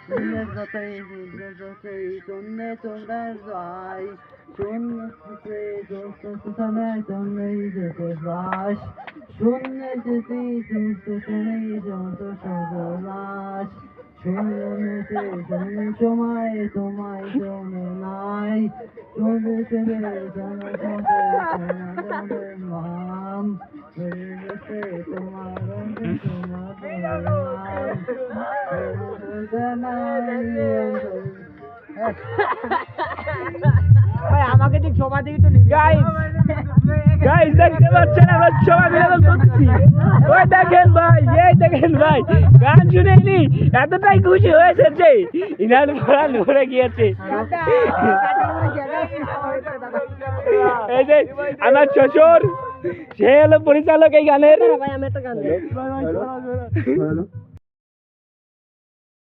যতই যতই শূন্যে তোমরা যাই শূন্যে যেতে বাস শূন্য যেতে যত সর্বনাশ শূন্যতে সময় তোমায় জন্য নাই শূন্যতে মাম তোমার আমাকে ঠিক সবার দিকে তো গাইস দেখতে পাচ্ছেন আমরা সবাই মিলে করতেছি। ওই দেখেন ভাই, এই দেখেন ভাই, গান শুনেনি এতটাই খুশি হয়েছে যে ইনার পড়া নড়ে গিয়েছে। এই যে আমার শ্বশুর, সে হলো পরিচালক এই গানের। ভাই আমি একটা গান